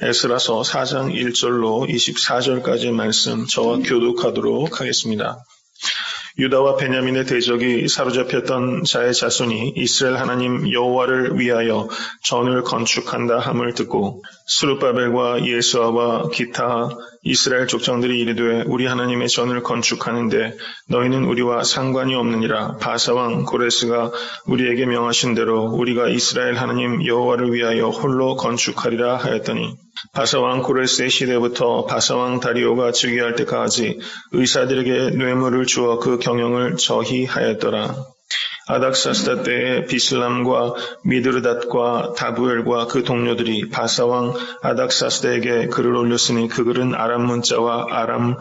에스라서 4장 1절로 24절까지의 말씀 저와 교독하도록 하겠습니다. 유다와 베냐민의 대적이 사로잡혔던 자의 자손이 이스라엘 하나님 여호와를 위하여 전을 건축한다 함을 듣고 스룹바벨과 예수아와 기타 이스라엘 족장들이 이르되 우리 하나님의 전을 건축하는데 너희는 우리와 상관이 없느니라. 바사왕 고레스가 우리에게 명하신 대로 우리가 이스라엘 하나님 여호와를 위하여 홀로 건축하리라 하였더니 바사왕 고레스의 시대부터 바사왕 다리오가 즉위할 때까지 의사들에게 뇌물을 주어 그 경영을 저희하였더라. 아닥사스다 때에 비슬람과 미드르닷과 다부엘과 그 동료들이 바사왕 아닥사스다에게 글을 올렸으니 그 글은 아람 문자와 아람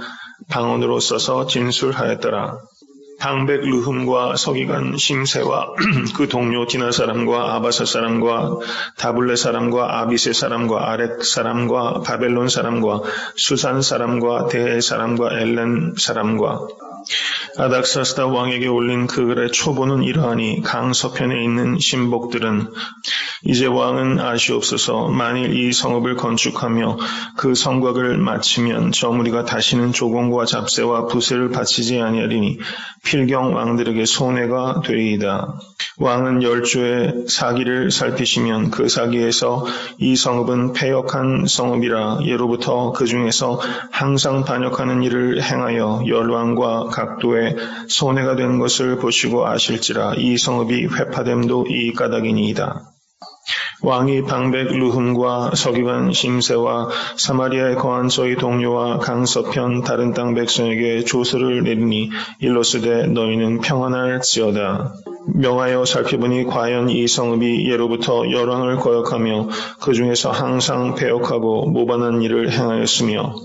방언으로 써서 진술하였더라. 방백 르흠과 서기관 심세와 그 동료 디나 사람과 아바사 사람과 다블레 사람과 아비세 사람과 아렉 사람과 바벨론 사람과 수산 사람과 대해 사람과 엘렌 사람과 아닥사스다 왕에게 올린 그 글의 초보는 이러하니 강서편에 있는 신복들은 이제 왕은 아시옵소서. 만일 이 성읍을 건축하며 그 성곽을 마치면 저 무리가 다시는 조공과 잡세와 부세를 바치지 아니하리니 필경 왕들에게 손해가 되리이다. 왕은 10조의 사기를 살피시면 그 사기에서 이 성읍은 패역한 성읍이라 예로부터 그 중에서 항상 반역하는 일을 행하여 열왕과 각도에 손해가 된 것을 보시고 아실지라 이 성읍이 회파됨도 이 까닭이니이다. 왕이 방백 르흠과 서기관 심세와 사마리아에 거한 저희 동료와 강서편 다른 땅 백성에게 조서를 내리니 일러스되 너희는 평안할지어다. 명하여 살펴보니 과연 이 성읍이 예로부터 열왕을 거역하며 그 중에서 항상 패역하고 모반한 일을 행하였으며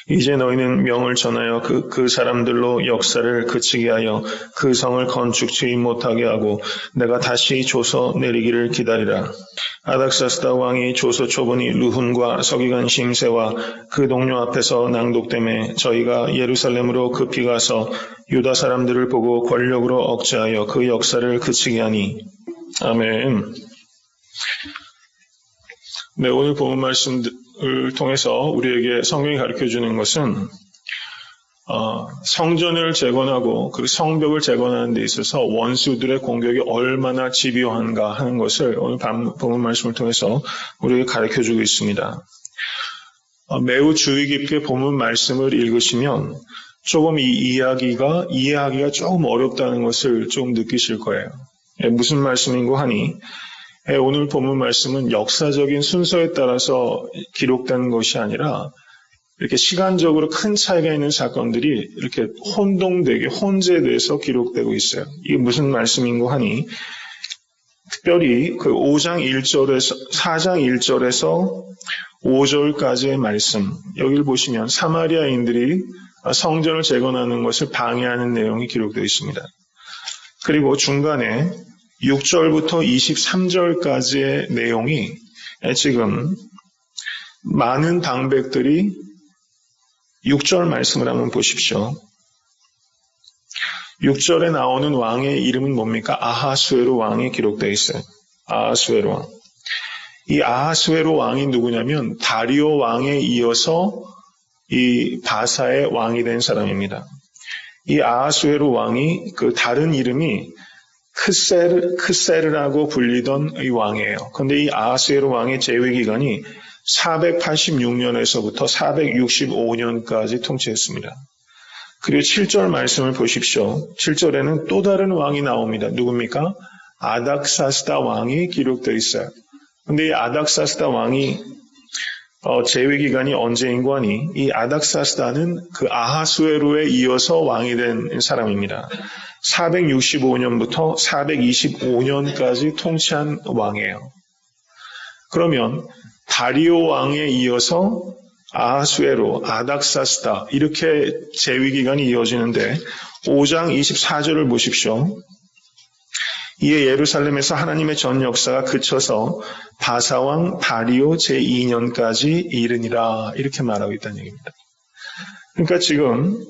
이제 너희는 명을 전하여 그 사람들로 역사를 그치게 하여 그 성을 건축치 못하게 하고 내가 다시 조서 내리기를 기다리라. 아닥사스다 왕이 조서 초본이 르흠과 서기관 심세와 그 동료 앞에서 낭독되매 저희가 예루살렘으로 급히 가서 유다 사람들을 보고 권력으로 억제하여 그 역사를 그치게 하니. 아멘. 네, 오늘 본문 말씀을 통해서 우리에게 성경이 가르쳐주는 것은 성전을 재건하고 그 성벽을 재건하는 데 있어서 원수들의 공격이 얼마나 집요한가 하는 것을 오늘 본문 말씀을 통해서 우리에게 가르쳐주고 있습니다. 매우 주의 깊게 본문 말씀을 읽으시면 조금 이 이야기가 이해하기가 조금 어렵다는 것을 좀 느끼실 거예요. 무슨 말씀인고 하니 오늘 본문 말씀은 역사적인 순서에 따라서 기록된 것이 아니라 이렇게 시간적으로 큰 차이가 있는 사건들이 이렇게 혼동되게 혼재돼서 기록되고 있어요. 이게 무슨 말씀인고 하니 특별히 그 4장 1절에서 5절까지의 말씀 여기를 보시면 사마리아인들이 성전을 재건하는 것을 방해하는 내용이 기록되어 있습니다. 그리고 중간에 6절부터 23절까지의 내용이 지금 많은 방백들이 6절 말씀을 한번 보십시오. 6절에 나오는 왕의 이름은 뭡니까? 아하수에로 왕이 기록되어 있어요. 아하수에로 왕. 이 아하수에로 왕이 누구냐면 다리오 왕에 이어서 이 바사의 왕이 된 사람입니다. 이 아하수에로 왕이 그 다른 이름이 크세르라고 불리던 이 왕이에요. 그런데 이 아하수에로 왕의 재위 기간이 486년에서부터 465년까지 통치했습니다. 그리고 7절 말씀을 보십시오. 7절에는 또 다른 왕이 나옵니다. 누굽니까? 아닥사스다 왕이 기록되어 있어요. 그런데 이 아닥사스다 왕이 재위 기간이 언제인고 하니 이 아닥사스다는 그 아하수에로에 이어서 왕이 된 사람입니다. 465년부터 425년까지 통치한 왕이에요. 그러면 다리오 왕에 이어서 아하수에로, 아닥사스다 이렇게 재위 기간이 이어지는데 5장 24절을 보십시오. 이에 예루살렘에서 하나님의 전 역사가 그쳐서 바사왕 다리오 제2년까지 이르니라 이렇게 말하고 있다는 얘기입니다. 그러니까 지금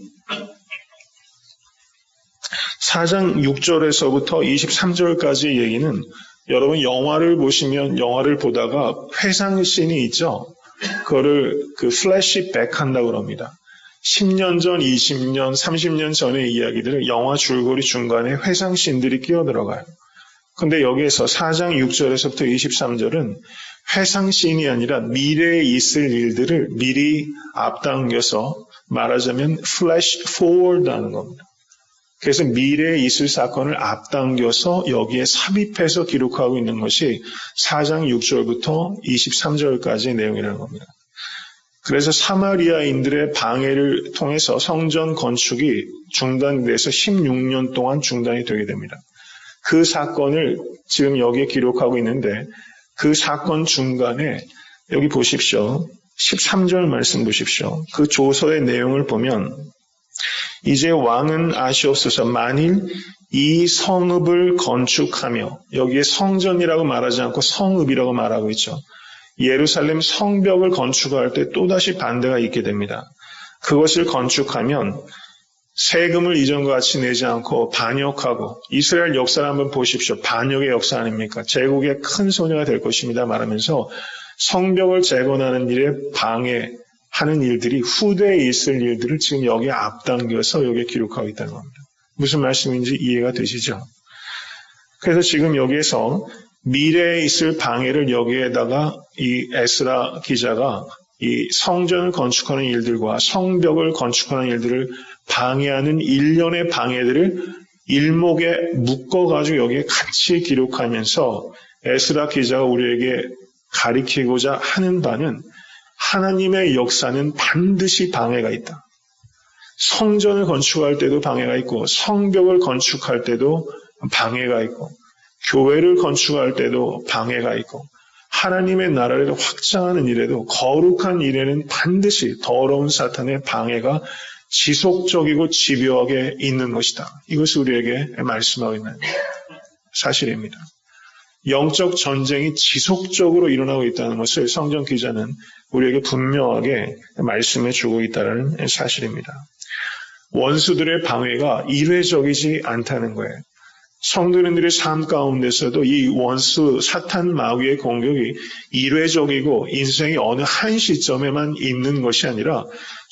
4장 6절에서부터 23절까지의 얘기는 여러분 영화를 보시면 영화를 보다가 회상씬이 있죠. 그거를 그 플래시백 한다고 합니다. 10년 전, 20년, 30년 전의 이야기들을 영화 줄거리 중간에 회상씬들이 끼어들어가요. 근데 여기에서 4장 6절에서부터 23절은 회상씬이 아니라 미래에 있을 일들을 미리 앞당겨서 말하자면 flash forward 하는 겁니다. 그래서 미래에 있을 사건을 앞당겨서 여기에 삽입해서 기록하고 있는 것이 4장 6절부터 23절까지의 내용이라는 겁니다. 그래서 사마리아인들의 방해를 통해서 성전 건축이 중단돼서 16년 동안 중단이 되게 됩니다. 그 사건을 지금 여기에 기록하고 있는데 그 사건 중간에 여기 보십시오. 13절 말씀 보십시오. 그 조서의 내용을 보면 이제 왕은 아시옵소서 만일 이 성읍을 건축하며 여기에 성전이라고 말하지 않고 성읍이라고 말하고 있죠. 예루살렘 성벽을 건축할 때 또다시 반대가 있게 됩니다. 그것을 건축하면 세금을 이전과 같이 내지 않고 반역하고 이스라엘 역사를 한번 보십시오. 반역의 역사 아닙니까? 제국의 큰 소녀가 될 것입니다 말하면서 성벽을 재건하는 일에 방해하는 일들이 후대에 있을 일들을 지금 여기에 앞당겨서 여기에 기록하고 있다는 겁니다. 무슨 말씀인지 이해가 되시죠? 그래서 지금 여기에서 미래에 있을 방해를 여기에다가 이 에스라 기자가 이 성전을 건축하는 일들과 성벽을 건축하는 일들을 방해하는 일련의 방해들을 일목에 묶어가지고 여기에 같이 기록하면서 에스라 기자가 우리에게 가리키고자 하는 바는 하나님의 역사는 반드시 방해가 있다. 성전을 건축할 때도 방해가 있고 성벽을 건축할 때도 방해가 있고 교회를 건축할 때도 방해가 있고 하나님의 나라를 확장하는 일에도 거룩한 일에는 반드시 더러운 사탄의 방해가 지속적이고 집요하게 있는 것이다. 이것을 우리에게 말씀하고 있는 사실입니다. 영적 전쟁이 지속적으로 일어나고 있다는 것을 성경 기자는 우리에게 분명하게 말씀해 주고 있다는 사실입니다. 원수들의 방해가 일회적이지 않다는 거예요. 성도님들의 삶 가운데서도 이 원수 사탄 마귀의 공격이 일회적이고 인생의 어느 한 시점에만 있는 것이 아니라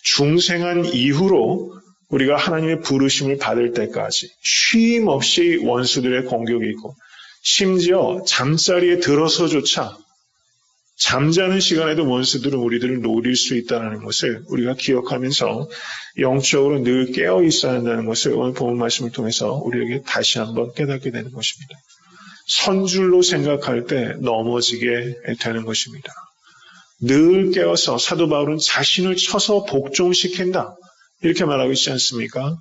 중생한 이후로 우리가 하나님의 부르심을 받을 때까지 쉼 없이 원수들의 공격이 있고 심지어 잠자리에 들어서조차 잠자는 시간에도 원수들은 우리들을 노릴 수 있다는 것을 우리가 기억하면서 영적으로 늘 깨어 있어야 한다는 것을 오늘 본문 말씀을 통해서 우리에게 다시 한번 깨닫게 되는 것입니다. 선줄로 생각할 때 넘어지게 되는 것입니다. 늘 깨어서 사도 바울은 자신을 쳐서 복종시킨다 이렇게 말하고 있지 않습니까?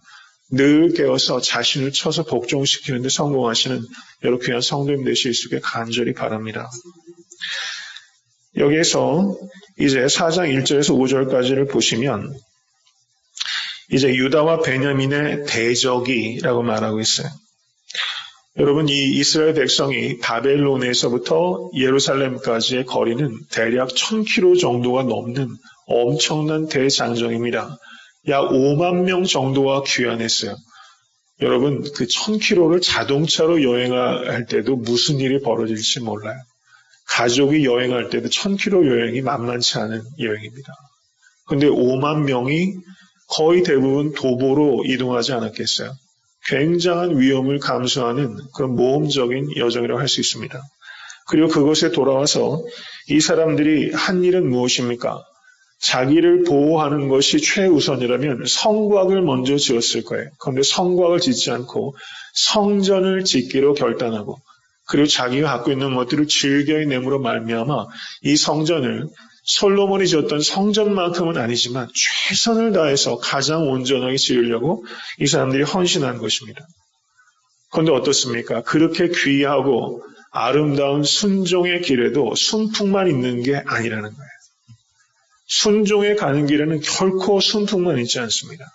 늘 깨어서 자신을 쳐서 복종시키는데 성공하시는 여러 귀한 성도님 되실 수 있게 간절히 바랍니다. 여기에서 이제 4장 1절에서 5절까지를 보시면 이제 유다와 베냐민의 대적이라고 말하고 있어요. 여러분 이 이스라엘 백성이 바벨론에서부터 예루살렘까지의 거리는 대략 1000km 정도가 넘는 엄청난 대장정입니다. 약 5만 명 정도가 귀환했어요. 여러분 그 1000km를 자동차로 여행할 때도 무슨 일이 벌어질지 몰라요. 가족이 여행할 때도 1000km 여행이 만만치 않은 여행입니다. 그런데 5만 명이 거의 대부분 도보로 이동하지 않았겠어요. 굉장한 위험을 감수하는 그런 모험적인 여정이라고 할 수 있습니다. 그리고 그곳에 돌아와서 이 사람들이 한 일은 무엇입니까? 자기를 보호하는 것이 최우선이라면 성곽을 먼저 지었을 거예요. 그런데 성곽을 짓지 않고 성전을 짓기로 결단하고 그리고 자기가 갖고 있는 것들을 즐겨이 내므로 말미암아 이 성전을 솔로몬이 지었던 성전만큼은 아니지만 최선을 다해서 가장 온전하게 지으려고 이 사람들이 헌신한 것입니다. 그런데 어떻습니까? 그렇게 귀하고 아름다운 순종의 길에도 순풍만 있는 게 아니라는 거예요. 순종에 가는 길에는 결코 순풍만 있지 않습니다.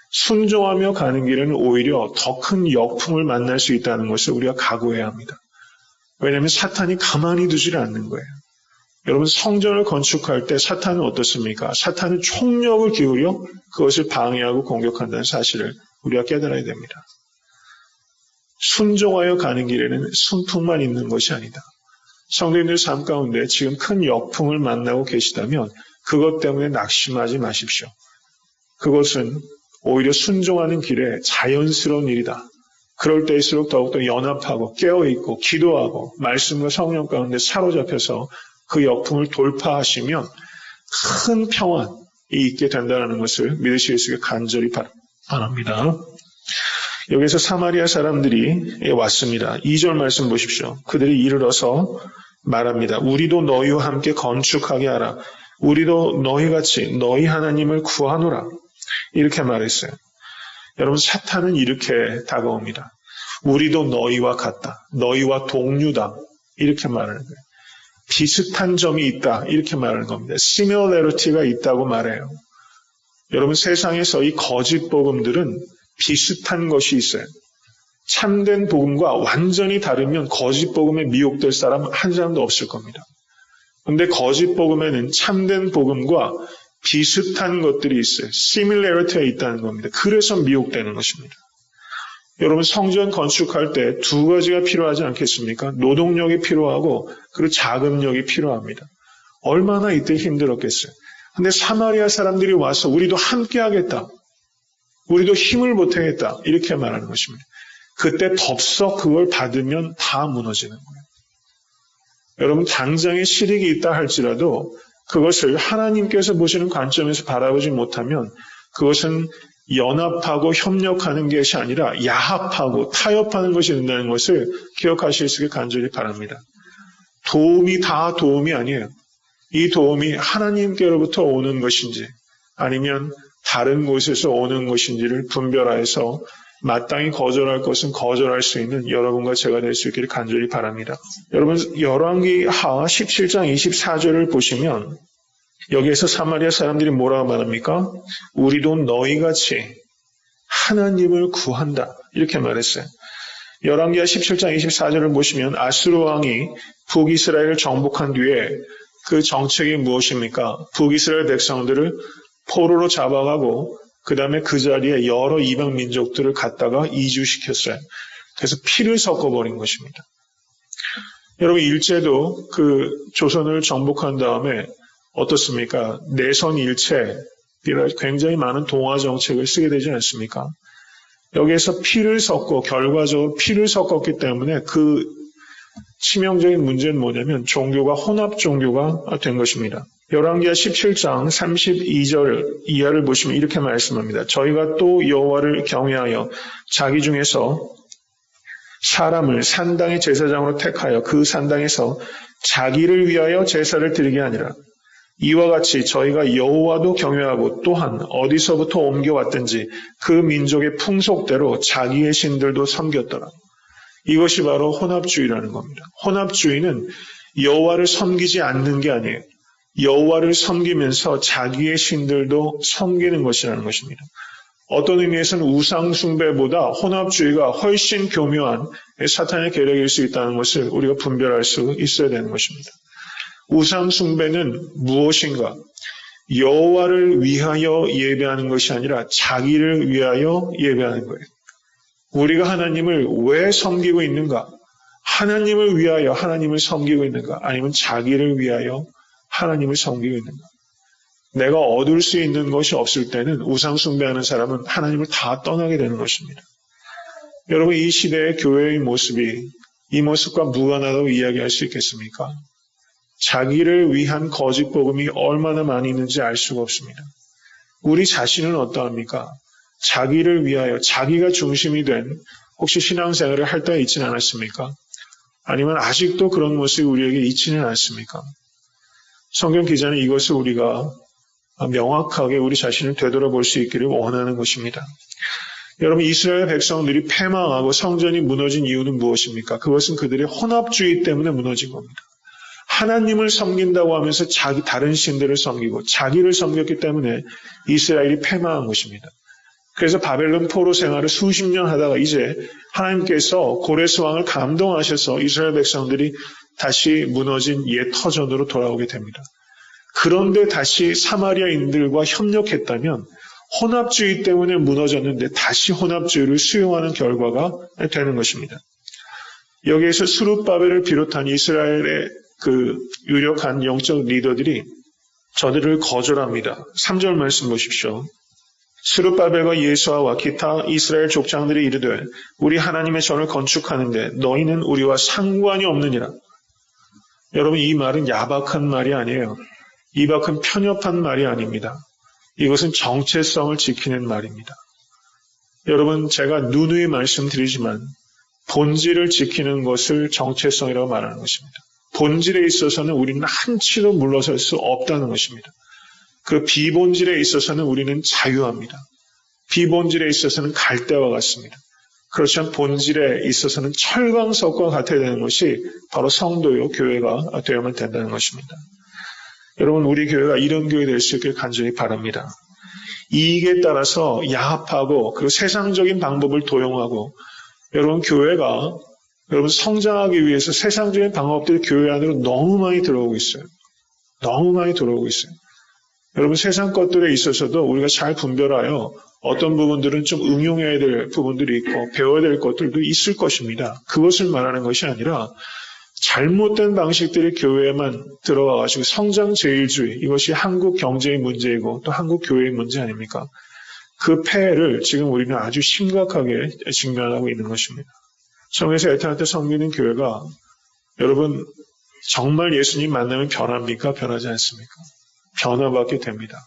순종하며 가는 길에는 오히려 더 큰 역풍을 만날 수 있다는 것을 우리가 각오해야 합니다. 왜냐하면 사탄이 가만히 두지를 않는 거예요. 여러분 성전을 건축할 때 사탄은 어떻습니까? 사탄은 총력을 기울여 그것을 방해하고 공격한다는 사실을 우리가 깨달아야 됩니다. 순종하여 가는 길에는 순풍만 있는 것이 아니다. 성도님들 삶 가운데 지금 큰 역풍을 만나고 계시다면 그것 때문에 낙심하지 마십시오. 그것은 오히려 순종하는 길에 자연스러운 일이다. 그럴 때일수록 더욱더 연합하고 깨어있고 기도하고 말씀과 성령 가운데 사로잡혀서 그 역풍을 돌파하시면 큰 평안이 있게 된다는 것을 믿으실 수 있게 간절히 바랍니다. 여기서 사마리아 사람들이 왔습니다. 2절 말씀 보십시오. 그들이 이르러서 말합니다. 우리도 너희와 함께 건축하게 하라. 우리도 너희같이 너희 하나님을 구하노라. 이렇게 말했어요. 여러분, 사탄은 이렇게 다가옵니다. 우리도 너희와 같다. 너희와 동류다. 이렇게 말하는 거예요. 비슷한 점이 있다. 이렇게 말하는 겁니다. similarity가 있다고 말해요. 여러분, 세상에서 이 거짓 복음들은 비슷한 것이 있어요. 참된 복음과 완전히 다르면 거짓 복음에 미혹될 사람 한 사람도 없을 겁니다. 그런데 거짓 복음에는 참된 복음과 비슷한 것들이 있어요. similarity가 있다는 겁니다. 그래서 미혹되는 것입니다. 여러분, 성전 건축할 때 두 가지가 필요하지 않겠습니까? 노동력이 필요하고 그리고 자금력이 필요합니다. 얼마나 이때 힘들었겠어요. 근데 사마리아 사람들이 와서 우리도 함께 하겠다. 우리도 힘을 보태겠다. 이렇게 말하는 것입니다. 그때 덥석 그걸 받으면 다 무너지는 거예요. 여러분, 당장에 실익이 있다 할지라도 그것을 하나님께서 보시는 관점에서 바라보지 못하면 그것은 연합하고 협력하는 것이 아니라 야합하고 타협하는 것이 된다는 것을 기억하실 수 있게 간절히 바랍니다. 도움이 다 도움이 아니에요. 이 도움이 하나님께로부터 오는 것인지 아니면 다른 곳에서 오는 것인지를 분별하여서 마땅히 거절할 것은 거절할 수 있는 여러분과 제가 될 수 있기를 간절히 바랍니다. 여러분, 열왕기하 17장 24절을 보시면 여기에서 사마리아 사람들이 뭐라고 말합니까? 우리도 너희같이 하나님을 구한다. 이렇게 말했어요. 열왕기하 17장 24절을 보시면 아수르 왕이 북이스라엘을 정복한 뒤에 그 정책이 무엇입니까? 북이스라엘 백성들을 포로로 잡아가고 그 다음에 그 자리에 여러 이방 민족들을 갖다가 이주시켰어요. 그래서 피를 섞어버린 것입니다. 여러분, 일제도 그 조선을 정복한 다음에 어떻습니까? 내선 일체, 굉장히 많은 동화 정책을 쓰게 되지 않습니까? 여기에서 피를 섞고 결과적으로 피를 섞었기 때문에 그 치명적인 문제는 뭐냐면 종교가 혼합 종교가 된 것입니다. 열왕기하 17장 32절 이하를 보시면 이렇게 말씀합니다. 저희가 또 여호와를 경외하여 자기 중에서 사람을 산당의 제사장으로 택하여 그 산당에서 자기를 위하여 제사를 드리게 하니라. 이와 같이 저희가 여호와도 경외하고 또한 어디서부터 옮겨왔든지 그 민족의 풍속대로 자기의 신들도 섬겼더라. 이것이 바로 혼합주의라는 겁니다. 혼합주의는 여호와를 섬기지 않는 게 아니에요. 여호와를 섬기면서 자기의 신들도 섬기는 것이라는 것입니다. 어떤 의미에서는 우상 숭배보다 혼합주의가 훨씬 교묘한 사탄의 계략일 수 있다는 것을 우리가 분별할 수 있어야 되는 것입니다. 우상 숭배는 무엇인가? 여호와를 위하여 예배하는 것이 아니라 자기를 위하여 예배하는 거예요. 우리가 하나님을 왜 섬기고 있는가? 하나님을 위하여 하나님을 섬기고 있는가? 아니면 자기를 위하여 하나님을 섬기고 있는가? 내가 얻을 수 있는 것이 없을 때는 우상 숭배하는 사람은 하나님을 다 떠나게 되는 것입니다. 여러분, 이 시대의 교회의 모습이 이 모습과 무관하다고 이야기할 수 있겠습니까? 자기를 위한 거짓 복음이 얼마나 많이 있는지 알 수가 없습니다. 우리 자신은 어떠합니까? 자기를 위하여 자기가 중심이 된 혹시 신앙생활을 할 때가 있지는 않았습니까? 아니면 아직도 그런 모습이 우리에게 있지는 않습니까? 성경 기자는 이것을 우리가 명확하게 우리 자신을 되돌아볼 수 있기를 원하는 것입니다. 여러분, 이스라엘 백성들이 패망하고 성전이 무너진 이유는 무엇입니까? 그것은 그들의 혼합주의 때문에 무너진 겁니다. 하나님을 섬긴다고 하면서 다른 신들을 섬기고 자기를 섬겼기 때문에 이스라엘이 패망한 것입니다. 그래서 바벨론 포로 생활을 수십 년 하다가 이제 하나님께서 고레스 왕을 감동하셔서 이스라엘 백성들이 다시 무너진 옛 터전으로 돌아오게 됩니다. 그런데 다시 사마리아인들과 협력했다면 혼합주의 때문에 무너졌는데 다시 혼합주의를 수용하는 결과가 되는 것입니다. 여기에서 스룹바벨을 비롯한 이스라엘의 그 유력한 영적 리더들이 저들을 거절합니다. 3절 말씀 보십시오. 스룹바벨과 예수아와 기타 이스라엘 족장들이 이르되 우리 하나님의 전을 건축하는데 너희는 우리와 상관이 없느니라. 여러분, 이 말은 야박한 말이 아니에요. 이 밖은 편협한 말이 아닙니다. 이것은 정체성을 지키는 말입니다. 여러분, 제가 누누이 말씀드리지만 본질을 지키는 것을 정체성이라고 말하는 것입니다. 본질에 있어서는 우리는 한치도 물러설 수 없다는 것입니다. 그 비본질에 있어서는 우리는 자유합니다. 비본질에 있어서는 갈대와 같습니다. 그렇지만 본질에 있어서는 철광석과 같아야 되는 것이 바로 성도요, 교회가 되어야만 된다는 것입니다. 여러분, 우리 교회가 이런 교회 될 수 있길 간절히 바랍니다. 이익에 따라서 야합하고 그리고 세상적인 방법을 도용하고 여러분, 교회가 여러분 성장하기 위해서 세상적인 방법들이 교회 안으로 너무 많이 들어오고 있어요. 너무 많이 들어오고 있어요. 여러분, 세상 것들에 있어서도 우리가 잘 분별하여 어떤 부분들은 좀 응용해야 될 부분들이 있고 배워야 될 것들도 있을 것입니다. 그것을 말하는 것이 아니라 잘못된 방식들이 교회에만 들어와가지고 성장 제일주의, 이것이 한국 경제의 문제이고 또 한국 교회의 문제 아닙니까? 그 폐해를 지금 우리는 아주 심각하게 직면하고 있는 것입니다. 성에서 에탄한테 섬기는 교회가 여러분 정말 예수님 만나면 변합니까? 변하지 않습니까? 변화받게 됩니다.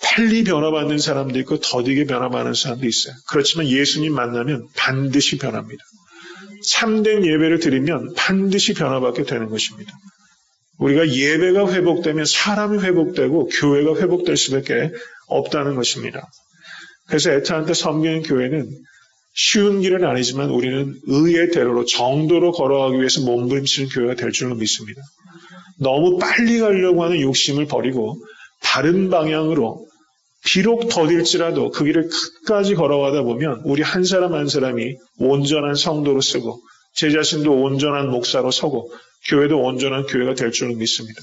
빨리 변화받는 사람도 있고 더디게 변화받는 사람도 있어요. 그렇지만 예수님 만나면 반드시 변합니다. 참된 예배를 드리면 반드시 변화받게 되는 것입니다. 우리가 예배가 회복되면 사람이 회복되고 교회가 회복될 수밖에 없다는 것입니다. 그래서 에탄한테 섬기는 교회는 쉬운 길은 아니지만 우리는 의의 대로로 정도로 걸어가기 위해서 몸부림치는 교회가 될 줄로 믿습니다. 너무 빨리 가려고 하는 욕심을 버리고 다른 방향으로 비록 더딜지라도 그 길을 끝까지 걸어가다 보면 우리 한 사람 한 사람이 온전한 성도로 쓰고 제 자신도 온전한 목사로 서고 교회도 온전한 교회가 될 줄로 믿습니다.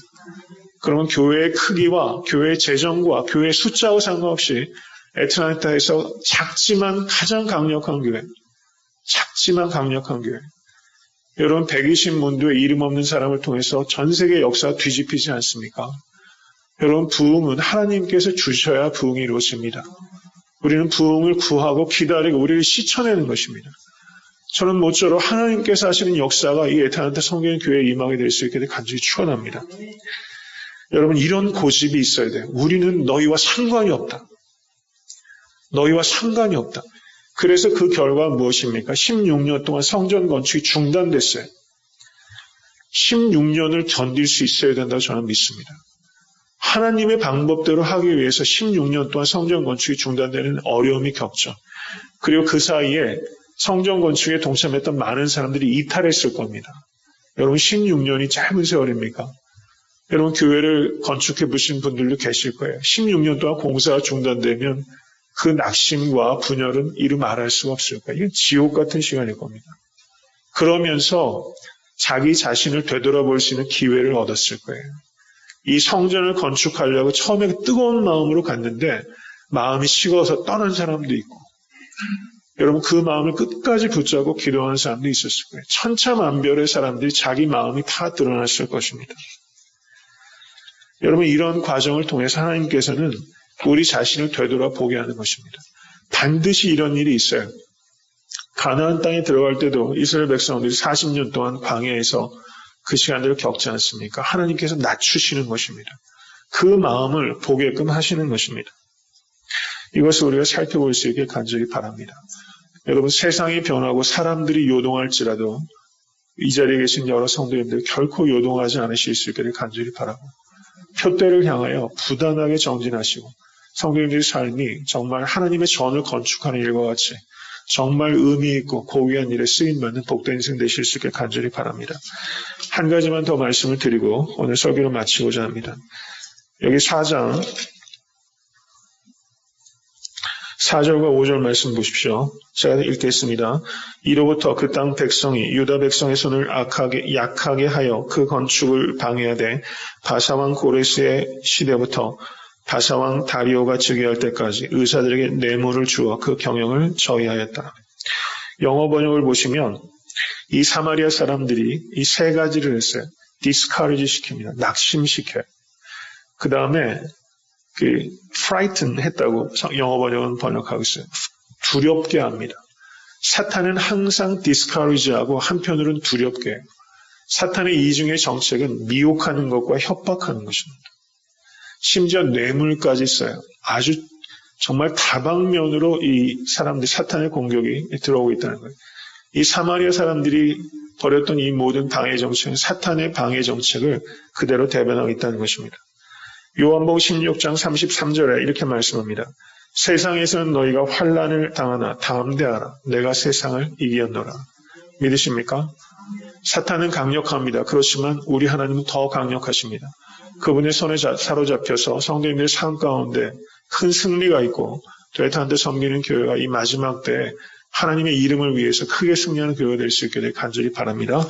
그러면 교회의 크기와 교회의 재정과 교회의 숫자와 상관없이 애틀란타에서 작지만 가장 강력한 교회, 작지만 강력한 교회. 여러분 120문도의 이름 없는 사람을 통해서 전 세계 역사가 뒤집히지 않습니까? 여러분 부흥은 하나님께서 주셔야 부흥이 이루어집니다. 우리는 부흥을 구하고 기다리고 우리를 씻어내는 것입니다. 저는 모쪼록 하나님께서 하시는 역사가 이 애틀란타 성경 교회에 임하게 될 수 있게 간절히 축원합니다. 여러분 이런 고집이 있어야 돼요. 우리는 너희와 상관이 없다. 너희와 상관이 없다. 그래서 그 결과가 무엇입니까? 16년 동안 성전 건축이 중단됐어요. 16년을 견딜 수 있어야 된다고 저는 믿습니다. 하나님의 방법대로 하기 위해서 16년 동안 성전 건축이 중단되는 어려움이 겪죠. 그리고 그 사이에 성전 건축에 동참했던 많은 사람들이 이탈했을 겁니다. 여러분 16년이 짧은 세월입니까? 여러분 교회를 건축해 보신 분들도 계실 거예요. 16년 동안 공사가 중단되면 그 낙심과 분열은 이루 말할 수가 없을 거예요. 이건 지옥 같은 시간일 겁니다. 그러면서 자기 자신을 되돌아볼 수 있는 기회를 얻었을 거예요. 이 성전을 건축하려고 처음에 뜨거운 마음으로 갔는데 마음이 식어서 떠난 사람도 있고 여러분 그 마음을 끝까지 붙잡고 기도하는 사람도 있었을 거예요. 천차만별의 사람들이 자기 마음이 다 드러났을 것입니다. 여러분 이런 과정을 통해서 하나님께서는 우리 자신을 되돌아보게 하는 것입니다. 반드시 이런 일이 있어요. 가나안 땅에 들어갈 때도 이스라엘 백성들이 40년 동안 광야에서 그 시간들을 겪지 않습니까? 하나님께서 낮추시는 것입니다. 그 마음을 보게끔 하시는 것입니다. 이것을 우리가 살펴볼 수 있게 간절히 바랍니다. 여러분 세상이 변하고 사람들이 요동할지라도 이 자리에 계신 여러 성도님들 결코 요동하지 않으실 수 있기를 간절히 바라고 표대를 향하여 부단하게 정진하시고 성도님들의 삶이 정말 하나님의 전을 건축하는 일과 같이 정말 의미 있고 고귀한 일에 쓰임받는 복된 인생 되실 수 있게 간절히 바랍니다. 한 가지만 더 말씀을 드리고 오늘 설교를 마치고자 합니다. 여기 4장 4절과 5절 말씀 보십시오. 제가 읽겠습니다. 이로부터 그 땅 백성이 유다 백성의 손을 약하게 하여 그 건축을 방해하되 바사왕 고레스의 시대부터 바사왕 다리오가 즉위할 때까지 의사들에게 뇌물을 주어 그 경영을 저해하였다. 영어 번역을 보시면 이 사마리아 사람들이 이 세 가지를 했어요. discourage 시킵니다. 낙심시켜요. 그 다음에 frighten 했다고 영어 번역은 번역하고 있어요. 두렵게 합니다. 사탄은 항상 discourage하고 한편으로는 두렵게 해요. 사탄의 이중의 정책은 미혹하는 것과 협박하는 것입니다. 심지어 뇌물까지 써요. 아주 정말 다방면으로 이 사람들 사탄의 공격이 들어오고 있다는 거예요. 이 사마리아 사람들이 벌였던 이 모든 방해 정책은 사탄의 방해 정책을 그대로 대변하고 있다는 것입니다. 요한복음 16장 33절에 이렇게 말씀합니다. 세상에서는 너희가 환난을 당하나 담대하라. 내가 세상을 이겼노라. 믿으십니까? 사탄은 강력합니다. 그렇지만 우리 하나님은 더 강력하십니다. 그분의 손에 사로잡혀서 성도님들의 삶 가운데 큰 승리가 있고 되탄데 섬기는 교회가 이 마지막 때에 하나님의 이름을 위해서 크게 승리하는 교회가 될 수 있게 간절히 바랍니다.